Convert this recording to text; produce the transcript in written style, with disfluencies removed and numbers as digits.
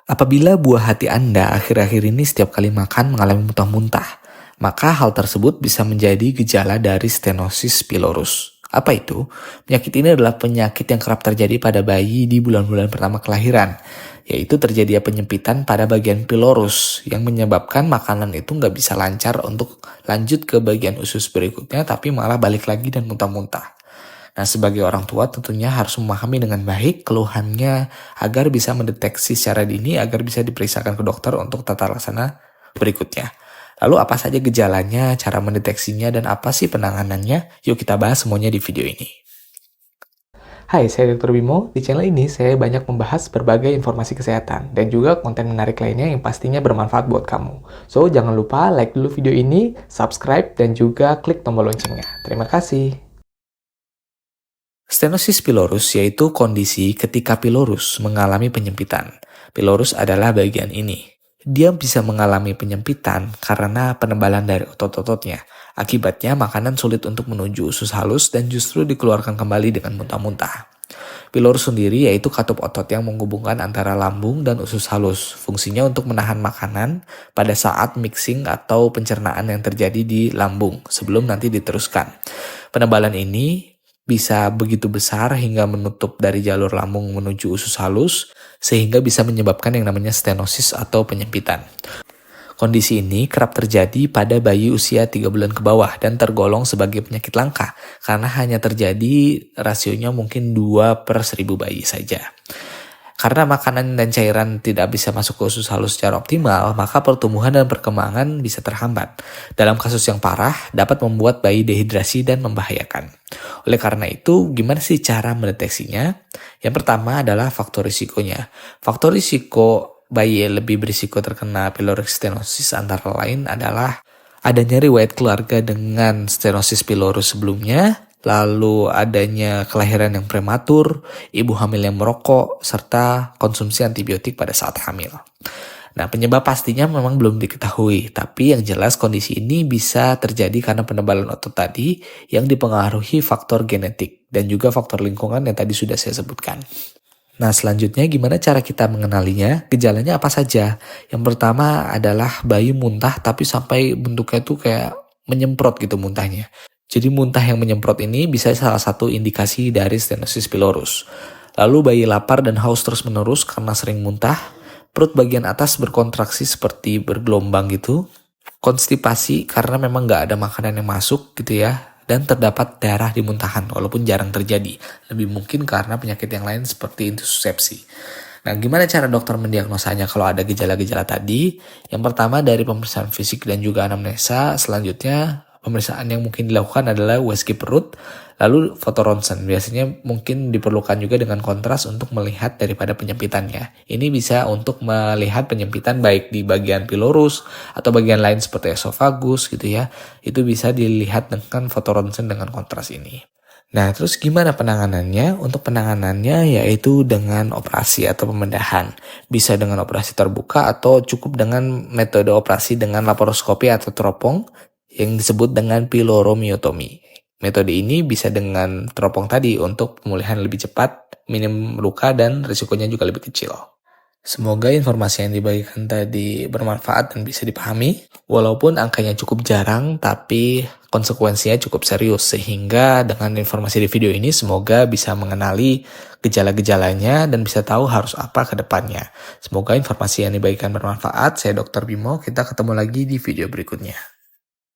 Apabila buah hati Anda akhir-akhir ini setiap kali makan mengalami muntah-muntah, maka hal tersebut bisa menjadi gejala dari stenosis pylorus. Apa itu? Penyakit ini adalah penyakit yang kerap terjadi pada bayi di bulan-bulan pertama kelahiran, yaitu terjadinya penyempitan pada bagian pylorus yang menyebabkan makanan itu nggak bisa lancar untuk lanjut ke bagian usus berikutnya, tapi malah balik lagi dan muntah-muntah. Nah, sebagai orang tua tentunya harus memahami dengan baik keluhannya agar bisa mendeteksi secara dini agar bisa diperiksakan ke dokter untuk tata laksana berikutnya. Lalu apa saja gejalanya, cara mendeteksinya, dan apa sih penanganannya? Yuk kita bahas semuanya di video ini. Hai, saya Dr. Bimo. Di channel ini saya banyak membahas berbagai informasi kesehatan dan juga konten menarik lainnya yang pastinya bermanfaat buat kamu. So, jangan lupa like dulu video ini, subscribe, dan juga klik tombol loncengnya. Terima kasih. Stenosis pylorus yaitu kondisi ketika pylorus mengalami penyempitan. Pylorus adalah bagian ini. Dia bisa mengalami penyempitan karena penebalan dari otot-ototnya. Akibatnya makanan sulit untuk menuju usus halus dan justru dikeluarkan kembali dengan muntah-muntah. Pylorus sendiri yaitu katup otot yang menghubungkan antara lambung dan usus halus. Fungsinya untuk menahan makanan pada saat mixing atau pencernaan yang terjadi di lambung sebelum nanti diteruskan. Penebalan ini bisa begitu besar hingga menutup dari jalur lambung menuju usus halus, sehingga bisa menyebabkan yang namanya stenosis atau penyempitan. Kondisi ini kerap terjadi pada bayi usia 3 bulan ke bawah dan tergolong sebagai penyakit langka, karena hanya terjadi rasionya mungkin 2/1000 bayi saja. Karena makanan dan cairan tidak bisa masuk ke usus halus secara optimal, maka pertumbuhan dan perkembangan bisa terhambat. Dalam kasus yang parah, dapat membuat bayi dehidrasi dan membahayakan. Oleh karena itu, gimana sih cara mendeteksinya? Yang pertama adalah faktor risikonya. Faktor risiko bayi yang lebih berisiko terkena pyloric stenosis antara lain adalah adanya riwayat keluarga dengan stenosis pylorus sebelumnya, lalu adanya kelahiran yang prematur, ibu hamil yang merokok, serta konsumsi antibiotik pada saat hamil. Nah, penyebab pastinya memang belum diketahui, tapi yang jelas kondisi ini bisa terjadi karena penebalan otot tadi yang dipengaruhi faktor genetik dan juga faktor lingkungan yang tadi sudah saya sebutkan. Nah, selanjutnya gimana cara kita mengenalinya? Gejalanya apa saja? Yang pertama adalah bayi muntah tapi sampai bentuknya tuh kayak menyemprot gitu muntahnya. Jadi muntah yang menyemprot ini bisa salah satu indikasi dari stenosis pylorus. Lalu bayi lapar dan haus terus-menerus karena sering muntah, perut bagian atas berkontraksi seperti bergelombang gitu, konstipasi karena memang nggak ada makanan yang masuk gitu ya, dan terdapat darah di muntahan walaupun jarang terjadi. Lebih mungkin karena penyakit yang lain seperti intussusepsi. Nah, gimana cara dokter mendiagnosanya kalau ada gejala-gejala tadi? Yang pertama dari pemeriksaan fisik dan juga anamnesa, selanjutnya pemeriksaan yang mungkin dilakukan adalah USG perut, lalu foto ronsen. Biasanya mungkin diperlukan juga dengan kontras untuk melihat daripada penyempitannya. Ini bisa untuk melihat penyempitan baik di bagian pylorus atau bagian lain seperti esofagus gitu ya. Itu bisa dilihat dengan foto ronsen dengan kontras ini. Nah, terus gimana penanganannya? Untuk penanganannya yaitu dengan operasi atau pembedahan. Bisa dengan operasi terbuka atau cukup dengan metode operasi dengan laparoskopi atau teropong yang disebut dengan pyloromyotomi. Metode ini bisa dengan teropong tadi untuk pemulihan lebih cepat, minim luka, dan risikonya juga lebih kecil. Semoga informasi yang dibagikan tadi bermanfaat dan bisa dipahami. Walaupun angkanya cukup jarang, tapi konsekuensinya cukup serius. Sehingga dengan informasi di video ini semoga bisa mengenali gejala-gejalanya dan bisa tahu harus apa ke depannya. Semoga informasi yang dibagikan bermanfaat. Saya Dr. Bimo, kita ketemu lagi di video berikutnya.